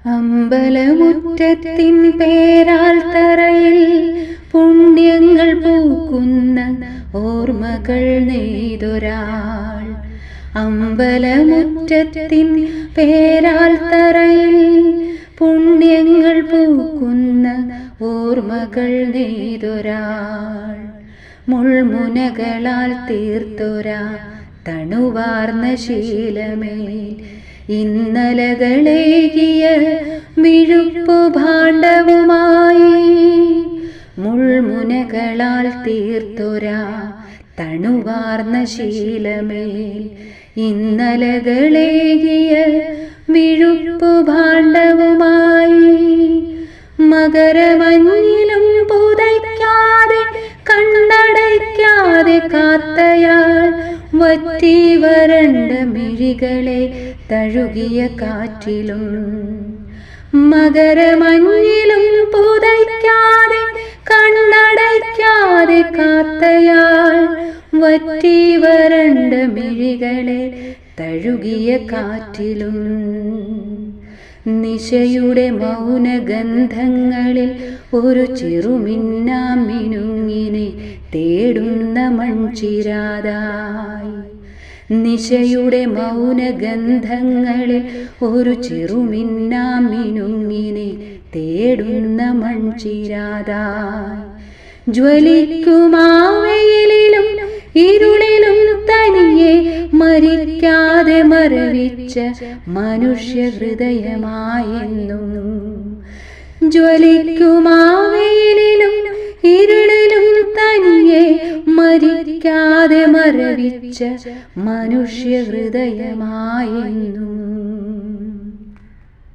അമ്പലമുറ്റത്തിൻ പേരാൽ തറയിൽ പുണ്യങ്ങൾ പൂക്കുന്ന ഓർമ്മകൾ നെയ്തൊരാൾ. അമ്പലമുറ്റത്തിൻ പേരാൽ തറയിൽ പുണ്യങ്ങൾ പൂക്കുന്ന ഓർമ്മകൾ നെയ്തൊരാൾ. മുൾമുനകളാൽ തീർത്തൊരാ തണുവാർന്ന ശീലമേൽ ഇന്നലകളേകിയ മിഴുപ്പു ഭാണ്ഡവുമായി. മുൾമുനകളാൽ തീർത്തൊരാ തണുവാർന്ന ശീലമേൽ ഇന്നലകളേകിയ മിഴുപ്പു ഭാണ്ഡവുമായി. മകരമഞ്ഞിലും പുതയ്ക്കാതെ കണ്ണടയ്ക്കാതെ കാത്തയാൾ വറ്റി വരണ്ട മിഴികളെ തഴുകിയ കാറ്റിലും. മകരമഞ്ഞിലും പുതയ്ക്കാതെ കണ്ണടയ്ക്കാതെ കാത്തയാൾ വറ്റി വരണ്ട മിഴികളെ തഴുകിയ കാറ്റിലും. നിശയുടെ മൗനഗന്ധങ്ങളിൽ ഒരു ചെറുമിന്നാമിനുങ്ങിനെ തേടുന്ന മൺചിരാതായി. നിശയുടെ മൗനഗന്ധങ്ങളിൽ ഒരു ചെറുമിന്നാമിനുങ്ങിനെ തേടുന്ന മൺചിരാതായി. ജ്വലിക്കുമാവയിലും ഇരുളിലും തനിയെ മരിക്കാതെ മരവിച്ച മനുഷ്യഹൃദയമായെന്നും. ജ്വലിക്കുമാവയിലും ഇരുളിലും തനിയെ മരിക്കാതെ മരവിച്ച മനുഷ്യഹൃദയമായെന്നും.